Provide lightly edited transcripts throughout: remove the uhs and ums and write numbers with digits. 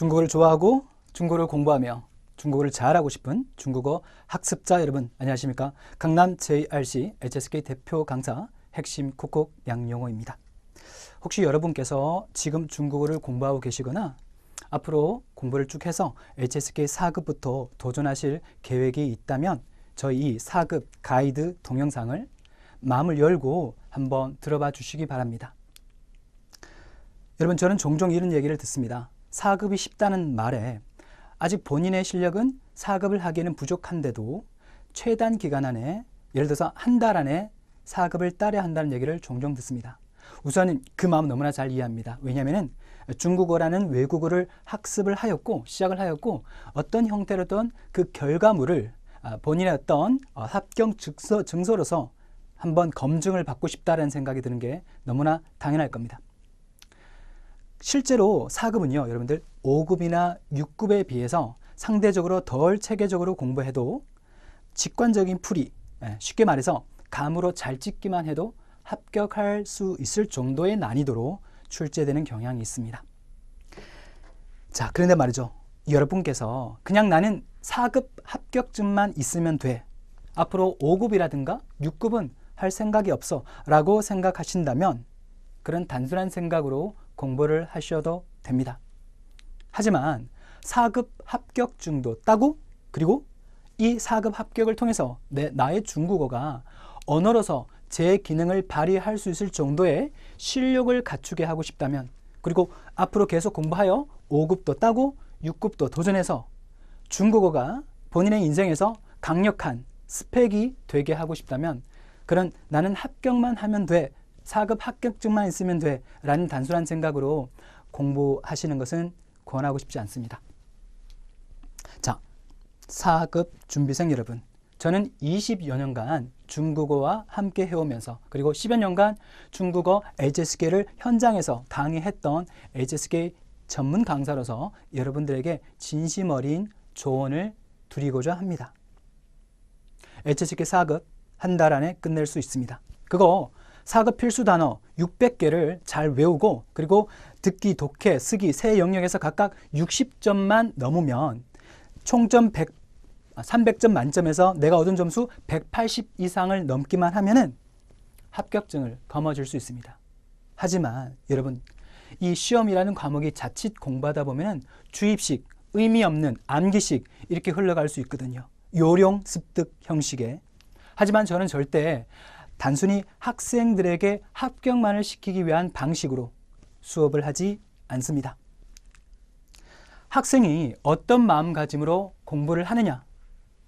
중국어를 좋아하고 중국어를 공부하며 중국어를 잘하고 싶은 중국어 학습자 여러분 안녕하십니까? 강남 JRC HSK 대표 강사 핵심 콕콕 양용호입니다. 혹시 여러분께서 지금 중국어를 공부하고 계시거나 앞으로 공부를 쭉 해서 HSK 4급부터 도전하실 계획이 있다면 저희 이 4급 가이드 동영상을 마음을 열고 한번 들어봐 주시기 바랍니다. 여러분, 저는 종종 이런 얘기를 듣습니다. 4급이 쉽다는 말에 아직 본인의 실력은 4급을 하기에는 부족한데도 최단 기간 안에, 예를 들어서 한 달 안에 4급을 따려야 한다는 얘기를 종종 듣습니다. 우선 그 마음 너무나 잘 이해합니다. 왜냐하면 중국어라는 외국어를 학습을 하였고 시작을 하였고 어떤 형태로든 그 결과물을 본인의 어떤 합격 증서로서 한번 검증을 받고 싶다는 생각이 드는 게 너무나 당연할 겁니다. 실제로 4급은요, 여러분들 5급이나 6급에 비해서 상대적으로 덜 체계적으로 공부해도 직관적인 풀이, 쉽게 말해서 감으로 잘 찍기만 해도 합격할 수 있을 정도의 난이도로 출제되는 경향이 있습니다. 자, 그런데 말이죠. 여러분께서 그냥 나는 4급 합격증만 있으면 돼. 앞으로 5급이라든가 6급은 할 생각이 없어 라고 생각하신다면 그런 단순한 생각으로 공부를 하셔도 됩니다. 하지만 4급 합격증도 따고 그리고 이 4급 합격을 통해서 나의 중국어가 언어로서 제 기능을 발휘할 수 있을 정도의 실력을 갖추게 하고 싶다면 그리고 앞으로 계속 공부하여 5급도 따고 6급도 도전해서 중국어가 본인의 인생에서 강력한 스펙이 되게 하고 싶다면 그런 나는 합격만 하면 돼, 4급 합격증만 있으면 돼 라는 단순한 생각으로 공부하시는 것은 권하고 싶지 않습니다. 자, 4급 준비생 여러분, 저는 20여 년간 중국어와 함께 해오면서 그리고 10여 년간 중국어 HSK를 현장에서 강의했던 HSK 전문 강사로서 여러분들에게 진심 어린 조언을 드리고자 합니다. HSK 4급 한 달 안에 끝낼 수 있습니다. 그거 4급 필수 단어 600개를 잘 외우고 그리고 듣기, 독해, 쓰기 세 영역에서 각각 60점만 넘으면 총점 300점 만점에서 내가 얻은 점수 180 이상을 넘기만 하면은 합격증을 거머쥘 수 있습니다. 하지만 여러분, 이 시험이라는 과목이 자칫 공부하다 보면 주입식, 의미 없는 암기식 이렇게 흘러갈 수 있거든요. 요령 습득 형식의. 하지만 저는 절대 단순히 학생들에게 합격만을 시키기 위한 방식으로 수업을 하지 않습니다. 학생이 어떤 마음가짐으로 공부를 하느냐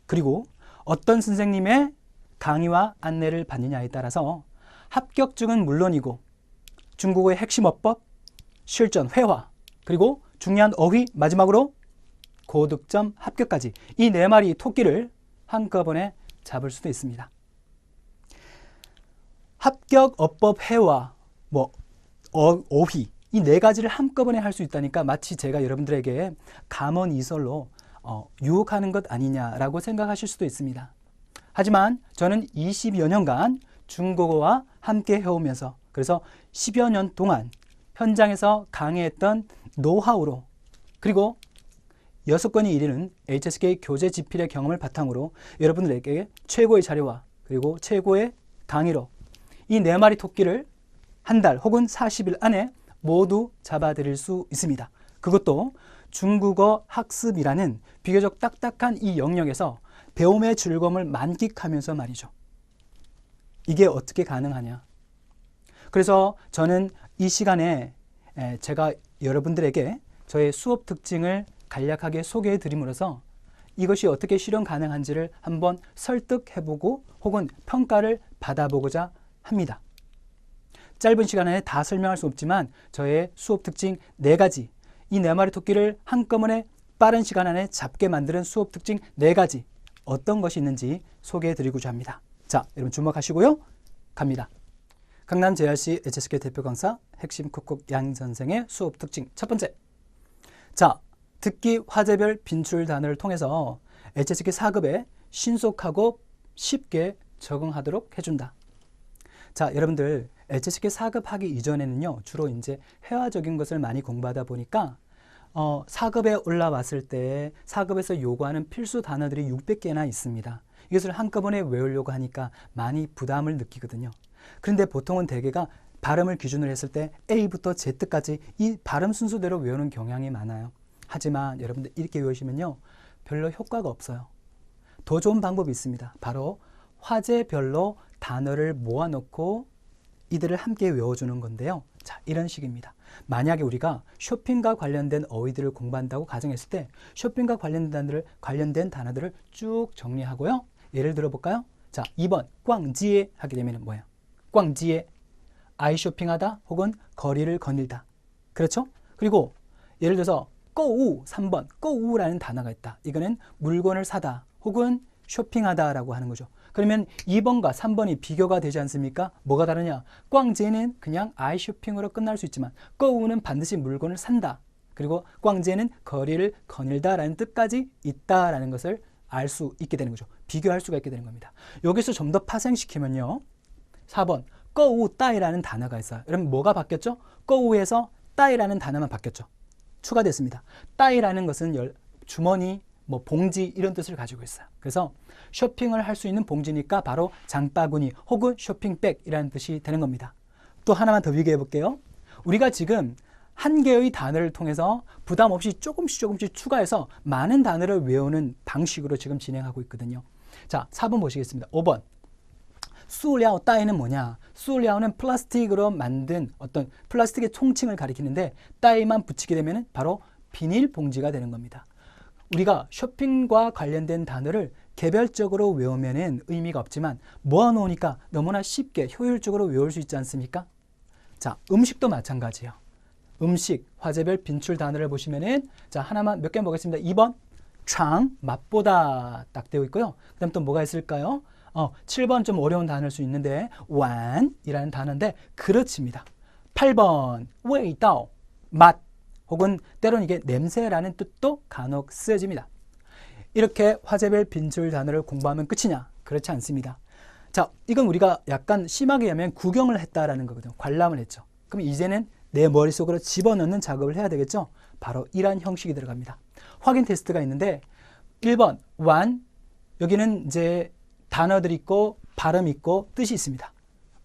그리고 어떤 선생님의 강의와 안내를 받느냐에 따라서 합격증은 물론이고 중국어의 핵심 어법, 실전, 회화 그리고 중요한 어휘, 마지막으로 고득점 합격까지 이 네 마리 토끼를 한꺼번에 잡을 수도 있습니다. 합격, 어법, 회화, 어휘 이 네 가지를 한꺼번에 할 수 있다니까 마치 제가 여러분들에게 감언이설로 유혹하는 것 아니냐라고 생각하실 수도 있습니다. 하지만 저는 20여 년간 중국어와 함께 해오면서 그래서 10여 년 동안 현장에서 강의했던 노하우로 그리고 6건이 이르는 HSK 교재 집필의 경험을 바탕으로 여러분들에게 최고의 자료와 그리고 최고의 강의로 이 네 마리 토끼를 한 달 혹은 40일 안에 모두 잡아드릴 수 있습니다. 그것도 중국어 학습이라는 비교적 딱딱한 이 영역에서 배움의 즐거움을 만끽하면서 말이죠. 이게 어떻게 가능하냐? 그래서 저는 이 시간에 제가 여러분들에게 저의 수업 특징을 간략하게 소개해 드림으로써 이것이 어떻게 실현 가능한지를 한번 설득해보고 혹은 평가를 받아보고자 합니다. 짧은 시간 안에 다 설명할 수 없지만 저의 수업 특징 4가지, 이 4마리 토끼를 한꺼번에 빠른 시간 안에 잡게 만드는 수업 특징 4가지 어떤 것이 있는지 소개해 드리고자 합니다. 자, 여러분 주목하시고요. 갑니다. 강남 JRC HSK 대표 강사 핵심 콕콕 양 선생의 수업 특징 첫 번째. 자, 듣기 화제별 빈출 단어를 통해서 HSK 4급에 신속하고 쉽게 적응하도록 해준다. 자, 여러분들 HSK 4급 하기 이전에는요, 주로 이제 회화적인 것을 많이 공부하다 보니까 4급에 올라왔을 때 4급에서 요구하는 필수 단어들이 600개나 있습니다. 이것을 한꺼번에 외우려고 하니까 많이 부담을 느끼거든요. 그런데 보통은 대개가 발음을 기준으로 했을 때 A부터 Z까지 이 발음 순서대로 외우는 경향이 많아요. 하지만 여러분들 이렇게 외우시면요, 별로 효과가 없어요. 더 좋은 방법이 있습니다. 바로 화제별로 단어를 모아놓고 이들을 함께 외워주는 건데요. 자, 이런 식입니다. 만약에 우리가 쇼핑과 관련된 어휘들을 공부한다고 가정했을 때 쇼핑과 관련된 단어들을 쭉 정리하고요. 예를 들어 볼까요? 자, 2번 꽝지에 하게 되면 뭐예요? 꽝지에 아이 쇼핑하다 혹은 거리를 거닐다. 그렇죠? 그리고 예를 들어서 꼬우 3번 꼬우라는 단어가 있다. 이거는 물건을 사다 혹은 쇼핑하다라고 하는 거죠. 그러면 2번과 3번이 비교가 되지 않습니까? 뭐가 다르냐? 꽝제는 그냥 아이 쇼핑으로 끝날 수 있지만 꼬우는 반드시 물건을 산다. 그리고 꽝제는 거리를 거닐다라는 뜻까지 있다라는 것을 알 수 있게 되는 거죠. 비교할 수가 있게 되는 겁니다. 여기서 좀 더 파생시키면요. 4번 꼬우 따이라는 단어가 있어요. 여러분 뭐가 바뀌었죠? 꼬우에서 따이라는 단어만 바뀌었죠. 추가됐습니다. 따이라는 것은 주머니, 봉지 이런 뜻을 가지고 있어요. 그래서 쇼핑을 할 수 있는 봉지니까 바로 장바구니 혹은 쇼핑백이라는 뜻이 되는 겁니다. 또 하나만 더 비교해 볼게요. 우리가 지금 한 개의 단어를 통해서 부담 없이 조금씩 추가해서 많은 단어를 외우는 방식으로 지금 진행하고 있거든요. 자, 4번 보시겠습니다. 5번. 수랴오 따이는 뭐냐? 수랴오는 플라스틱으로 만든 어떤 플라스틱의 총칭을 가리키는데 따이만 붙이게 되면 바로 비닐봉지가 되는 겁니다. 우리가 쇼핑과 관련된 단어를 개별적으로 외우면 의미가 없지만 모아놓으니까 너무나 쉽게 효율적으로 외울 수 있지 않습니까? 자, 음식도 마찬가지예요. 음식, 화제별 빈출 단어를 보시면은 자, 하나만 몇 개 보겠습니다. 2번 장, 맛보다 딱 되어 있고요. 그 다음 또 뭐가 있을까요? 7번 좀 어려운 단어일 수 있는데 완이라는 단어인데 그렇습니다. 8번 웨이다오, 맛 혹은 때로는 이게 냄새라는 뜻도 간혹 쓰여집니다. 이렇게 화제별 빈줄 단어를 공부하면 끝이냐? 그렇지 않습니다. 자, 이건 우리가 약간 심하게 하면 구경을 했다라는 거거든요. 관람을 했죠. 그럼 이제는 내 머릿속으로 집어넣는 작업을 해야 되겠죠? 바로 이러한 형식이 들어갑니다. 확인 테스트가 있는데 1번 완, 여기는 이제 단어들이 있고 발음 있고 뜻이 있습니다.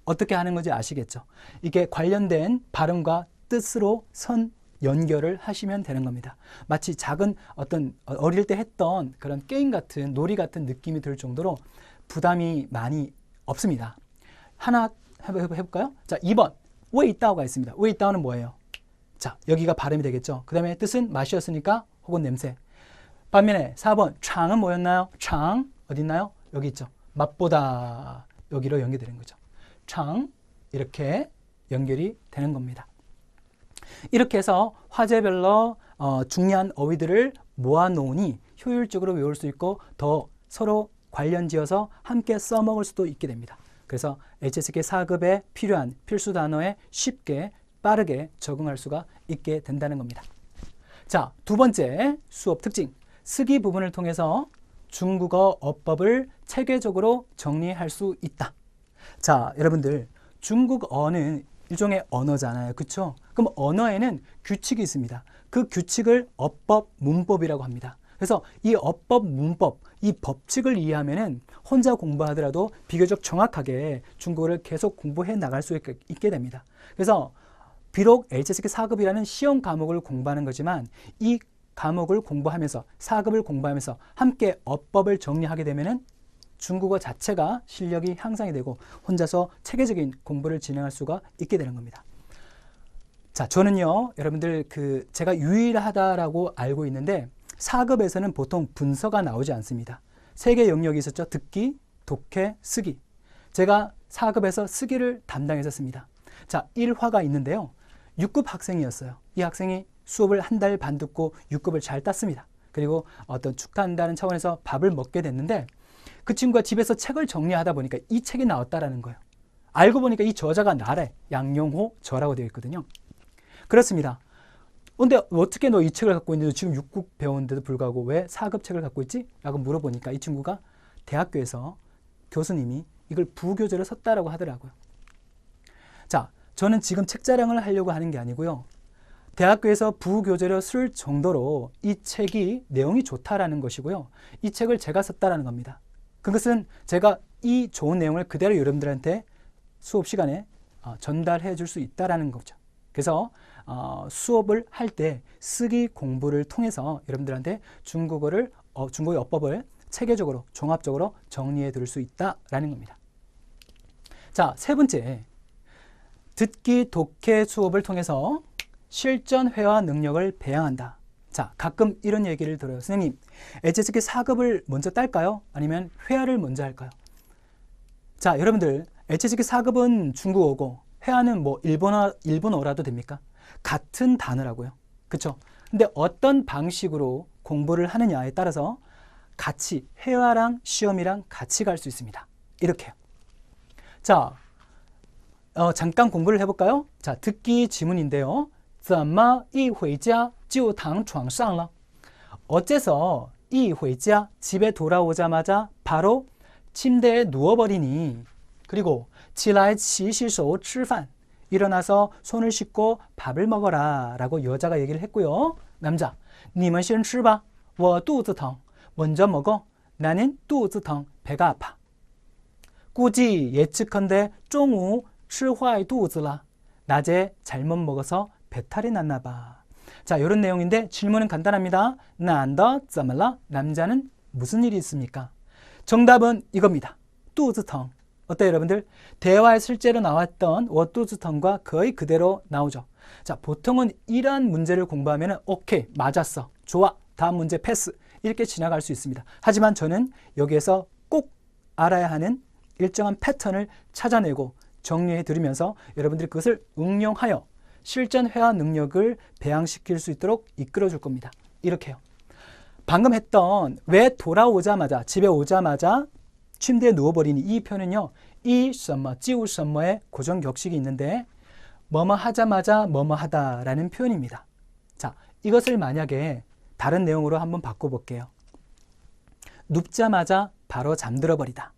어떻게 하는 건지 아시겠죠? 이게 관련된 발음과 뜻으로 선 연결을 하시면 되는 겁니다. 마치 작은 어떤 어릴 때 했던 그런 게임 같은 놀이 같은 느낌이 들 정도로 부담이 많이 없습니다. 하나 해볼까요? 자, 2번 웨이따오가 있습니다. 웨이따오는 뭐예요? 자, 여기가 발음이 되겠죠. 그 다음에 뜻은 맛이었으니까 혹은 냄새. 반면에 4번 창은 뭐였나요? 창 어디 있나요? 여기 있죠. 맛보다 여기로 연결되는 거죠. 창 이렇게 연결이 되는 겁니다. 이렇게 해서 화제별로 중요한 어휘들을 모아놓으니 효율적으로 외울 수 있고 더 서로 관련지어서 함께 써먹을 수도 있게 됩니다. 그래서 HSK 4급에 필요한 필수 단어에 쉽게 빠르게 적응할 수가 있게 된다는 겁니다. 자, 두 번째 수업 특징, 쓰기 부분을 통해서 중국어 어법을 체계적으로 정리할 수 있다. 자, 여러분들 중국어는 일종의 언어잖아요. 그렇죠? 그럼 언어에는 규칙이 있습니다. 그 규칙을 어법, 문법이라고 합니다. 그래서 이 어법, 문법, 이 법칙을 이해하면은 혼자 공부하더라도 비교적 정확하게 중국어를 계속 공부해 나갈 수 있게 됩니다. 그래서 비록 HSK 4급이라는 시험 과목을 공부하는 거지만 이 과목을 공부하면서 4급을 공부하면서 함께 어법을 정리하게 되면은 중국어 자체가 실력이 향상이 되고 혼자서 체계적인 공부를 진행할 수가 있게 되는 겁니다. 자, 저는요, 여러분들 제가 유일하다라고 알고 있는데 4급에서는 보통 분서가 나오지 않습니다. 3개 영역이 있었죠. 듣기, 독해, 쓰기. 제가 4급에서 쓰기를 담당했었습니다. 자, 1화가 있는데요. 6급 학생이었어요. 이 학생이 수업을 한 달 반 듣고 6급을 잘 땄습니다. 그리고 어떤 축하한다는 차원에서 밥을 먹게 됐는데 그 친구가 집에서 책을 정리하다 보니까 이 책이 나왔다라는 거예요. 알고 보니까 이 저자가 나래, 양용호 저라고 되어 있거든요. 그렇습니다. 근데 어떻게 너 이 책을 갖고 있는데 지금 6급 배웠는데도 불구하고 왜 4급 책을 갖고 있지? 라고 물어보니까 이 친구가 대학교에서 교수님이 이걸 부교재로 썼다라고 하더라고요. 자, 저는 지금 책 자랑을 하려고 하는 게 아니고요. 대학교에서 부교재로 쓸 정도로 이 책이 내용이 좋다라는 것이고요. 이 책을 제가 썼다라는 겁니다. 그것은 제가 이 좋은 내용을 그대로 여러분들한테 수업 시간에 전달해 줄 수 있다라는 거죠. 그래서 수업을 할 때 쓰기 공부를 통해서 여러분들한테 중국어의 어법을 체계적으로 종합적으로 정리해 드릴 수 있다라는 겁니다. 자, 세 번째, 듣기 독해 수업을 통해서 실전 회화 능력을 배양한다. 자, 가끔 이런 얘기를 들어요. 선생님, HSK 4급을 먼저 딸까요? 아니면 회화를 먼저 할까요? 자, 여러분들 HSK 4급은 중국어고 회화는 뭐 일본어라도 됩니까? 같은 단어라고요. 그렇죠? 근데 어떤 방식으로 공부를 하느냐에 따라서 같이 회화랑 시험이랑 같이 갈 수 있습니다. 이렇게요. 자, 잠깐 공부를 해볼까요? 자, 듣기 지문인데요. 怎么一回家就躺床上了? 어째서 一回家 집에 돌아오자마자 바로 침대에 누워버리니? 그리고 起来洗洗手吃饭 일어나서 손을 씻고 밥을 먹어라 라고 여자가 얘기를 했고요. 남자 你们先吃吧我肚子疼 먼저 먹어 나는 肚子疼 배가 아파. 估计 예측컨대 中午吃坏肚子了 낮에 잘못 먹어서 배탈이 났나 봐. 자, 이런 내용인데 질문은 간단합니다. 男的怎么了? 남자는 무슨 일이 있습니까? 정답은 이겁니다. 肚子疼. 어때요, 여러분들? 대화에 실제로 나왔던 我肚子疼과 거의 그대로 나오죠. 자, 보통은 이러한 문제를 공부하면 오케이, 맞았어, 좋아, 다음 문제 패스 이렇게 지나갈 수 있습니다. 하지만 저는 여기에서 꼭 알아야 하는 일정한 패턴을 찾아내고 정리해 드리면서 여러분들이 그것을 응용하여 실전 회화 능력을 배양시킬 수 있도록 이끌어 줄 겁니다. 이렇게요. 방금 했던 왜 돌아오자마자 집에 오자마자 침대에 누워버리니 이 표현은요. 이什么, 就什么의 고정 격식이 있는데 뭐뭐 하자마자 뭐뭐 하다라는 표현입니다. 자, 이것을 만약에 다른 내용으로 한번 바꿔볼게요. 눕자마자 바로 잠들어 버리다.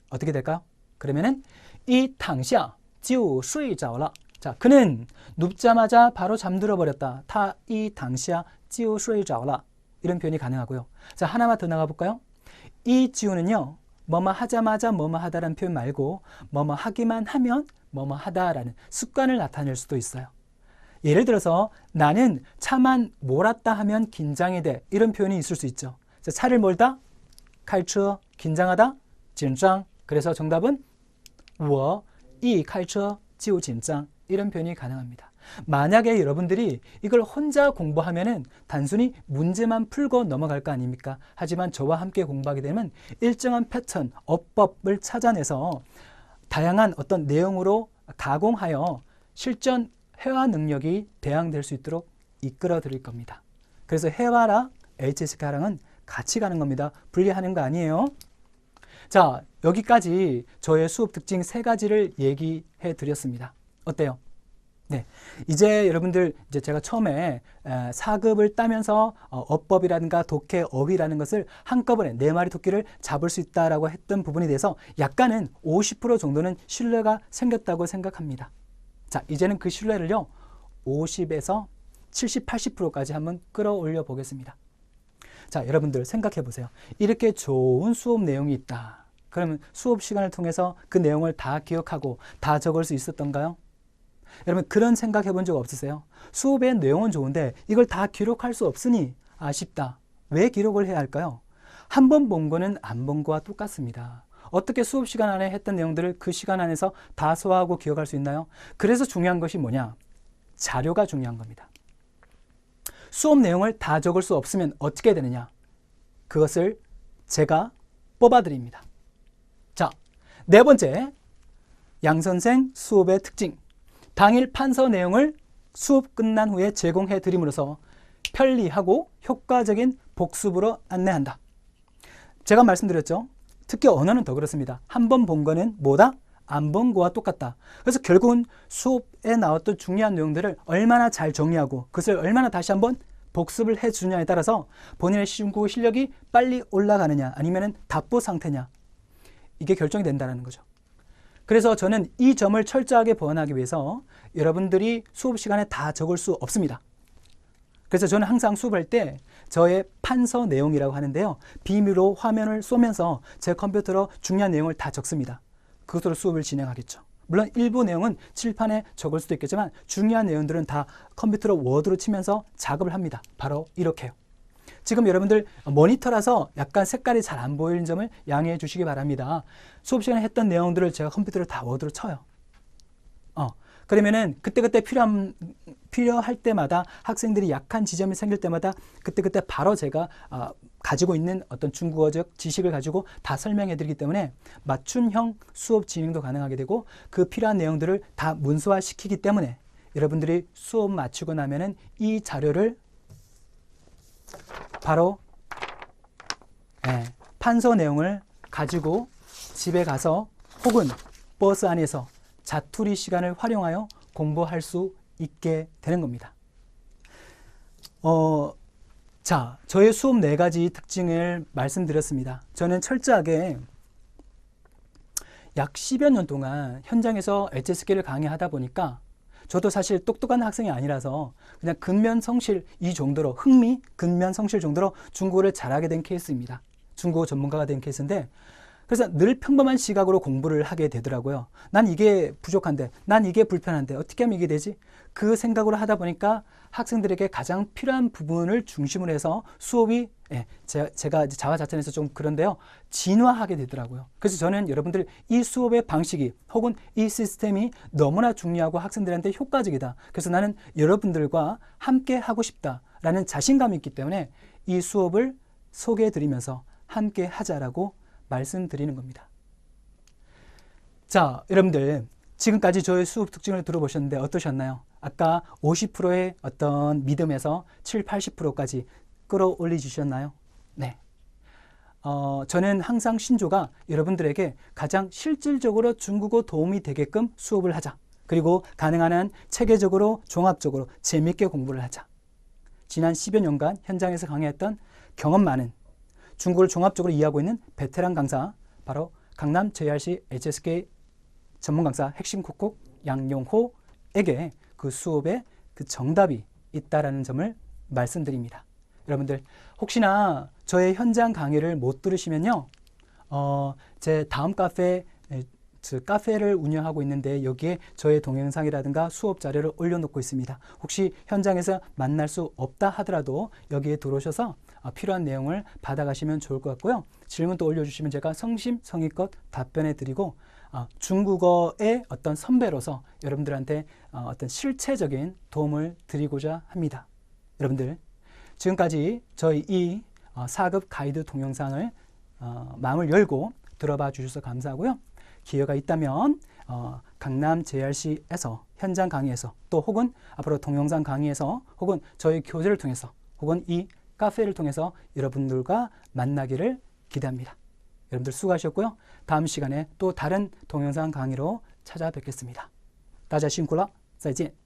어떻게 될까요? 그러면은 이 당시야 就睡着了. 자, 그는 눕자마자 바로 잠들어 버렸다. 타 이 당시야 就睡着了. 이런 표현이 가능하고요. 자, 하나만 더 나가 볼까요? 이 지우는요. 뭐뭐 하자마자 뭐뭐 하다라는 표현 말고 뭐뭐 하기만 하면 뭐뭐 하다라는 습관을 나타낼 수도 있어요. 예를 들어서 나는 차만 몰았다 하면 긴장이 돼. 이런 표현이 있을 수 있죠. 자, 차를 몰다, 开车, 긴장하다, 紧张. 그래서 정답은 我一开车就紧张. 이런 표현이 가능합니다. 만약에 여러분들이 이걸 혼자 공부하면은 단순히 문제만 풀고 넘어갈 거 아닙니까? 하지만 저와 함께 공부하게 되면 일정한 패턴, 어법을 찾아내서 다양한 어떤 내용으로 가공하여 실전 회화 능력이 배양될 수 있도록 이끌어 드릴 겁니다. 그래서 회화랑 HSK랑은 같이 가는 겁니다. 분리하는 거 아니에요. 자, 여기까지 저의 수업 특징 3가지를 얘기해 드렸습니다. 어때요? 네, 이제 여러분들 이제 제가 처음에 4급을 따면서 어법이라든가 독해, 어휘라는 것을 한꺼번에 4마리 토끼를 잡을 수 있다라고 했던 부분에 대해서 약간은 50% 정도는 신뢰가 생겼다고 생각합니다. 자, 이제는 그 신뢰를요 50에서 70, 80%까지 한번 끌어올려 보겠습니다. 자, 여러분들 생각해 보세요. 이렇게 좋은 수업 내용이 있다. 그러면 수업 시간을 통해서 그 내용을 다 기억하고 다 적을 수 있었던가요? 여러분 그런 생각 해본 적 없으세요? 수업의 내용은 좋은데 이걸 다 기록할 수 없으니 아쉽다. 왜 기록을 해야 할까요? 한 번 본 거는 안 본 거와 똑같습니다. 어떻게 수업 시간 안에 했던 내용들을 그 시간 안에서 다 소화하고 기억할 수 있나요? 그래서 중요한 것이 뭐냐? 자료가 중요한 겁니다. 수업 내용을 다 적을 수 없으면 어떻게 되느냐? 그것을 제가 뽑아드립니다. 자, 4번째, 양선생 수업의 특징. 당일 판서 내용을 수업 끝난 후에 제공해 드림으로써 편리하고 효과적인 복습으로 안내한다. 제가 말씀드렸죠. 특히 언어는 더 그렇습니다. 한 번 본 거는 뭐다? 안 본 거와 똑같다. 그래서 결국은 수업에 나왔던 중요한 내용들을 얼마나 잘 정리하고 그것을 얼마나 다시 한번 복습을 해주느냐에 따라서 본인의 중국어 실력이 빨리 올라가느냐 아니면 답보 상태냐 이게 결정이 된다는 거죠. 그래서 저는 이 점을 철저하게 보완하기 위해서 여러분들이 수업 시간에 다 적을 수 없습니다. 그래서 저는 항상 수업할 때 저의 판서 내용이라고 하는데요. 비밀로 화면을 쏘면서 제 컴퓨터로 중요한 내용을 다 적습니다. 그것으로 수업을 진행하겠죠. 물론 일부 내용은 칠판에 적을 수도 있겠지만 중요한 내용들은 다 컴퓨터로 워드로 치면서 작업을 합니다. 바로 이렇게요. 지금 여러분들 모니터라서 약간 색깔이 잘 안 보이는 점을 양해해 주시기 바랍니다. 수업 시간에 했던 내용들을 제가 컴퓨터로 다 워드로 쳐요. 그러면은 그때그때 필요할 때마다 학생들이 약한 지점이 생길 때마다 그때그때 바로 제가 가지고 있는 어떤 중국어적 지식을 가지고 다 설명해 드리기 때문에 맞춤형 수업 진행도 가능하게 되고 그 필요한 내용들을 다 문서화 시키기 때문에 여러분들이 수업 마치고 나면은 이 자료를 바로 판서 내용을 가지고 집에 가서 혹은 버스 안에서 자투리 시간을 활용하여 공부할 수 있게 되는 겁니다. 자, 저의 수업 4가지 특징을 말씀드렸습니다. 저는 철저하게 약 10여 년 동안 현장에서 HSK를 강의하다 보니까 저도 사실 똑똑한 학생이 아니라서 그냥 근면성실 이 정도로 흥미, 근면성실 정도로 중국어를 잘하게 된 케이스입니다. 중국어 전문가가 된 케이스인데 그래서 늘 평범한 시각으로 공부를 하게 되더라고요. 난 이게 부족한데, 난 이게 불편한데 어떻게 하면 이게 되지? 그 생각으로 하다 보니까 학생들에게 가장 필요한 부분을 중심으로 해서 수업이 제가 자화자찬해서 좀 그런데요. 진화하게 되더라고요. 그래서 저는 여러분들 이 수업의 방식이 혹은 이 시스템이 너무나 중요하고 학생들한테 효과적이다. 그래서 나는 여러분들과 함께 하고 싶다라는 자신감이 있기 때문에 이 수업을 소개해드리면서 함께 하자라고 말씀드리는 겁니다. 자, 여러분들 지금까지 저의 수업 특징을 들어보셨는데 어떠셨나요? 아까 50%의 어떤 믿음에서 7, 80%까지 끌어올려 주셨나요? 네. 저는 항상 신조가 여러분들에게 가장 실질적으로 중국어 도움이 되게끔 수업을 하자. 그리고 가능한 한 체계적으로 종합적으로 재미있게 공부를 하자. 지난 10여 년간 현장에서 강의했던 경험 많은 중국어를 종합적으로 이해하고 있는 베테랑 강사 바로 강남 JRC HSK 전문 강사 핵심 콕콕 양용호에게 그 수업에 그 정답이 있다라는 점을 말씀드립니다. 여러분들 혹시나 저의 현장 강의를 못 들으시면요, 제 다음 카페를 운영하고 있는데 여기에 저의 동영상이라든가 수업 자료를 올려놓고 있습니다. 혹시 현장에서 만날 수 없다 하더라도 여기에 들어오셔서 필요한 내용을 받아가시면 좋을 것 같고요. 질문도 올려주시면 제가 성심성의껏 답변해 드리고 중국어의 어떤 선배로서 여러분들한테 어떤 실체적인 도움을 드리고자 합니다. 여러분들 지금까지 저희 이 4급 가이드 동영상을 마음을 열고 들어봐 주셔서 감사하고요. 기회가 있다면 강남 JRC에서 현장 강의에서 또 혹은 앞으로 동영상 강의에서 혹은 저희 교재를 통해서 혹은 이 카페를 통해서 여러분들과 만나기를 기대합니다. 여러분들 수고하셨고요. 다음 시간에 또 다른 동영상 강의로 찾아뵙겠습니다. 大家辛苦了，再见。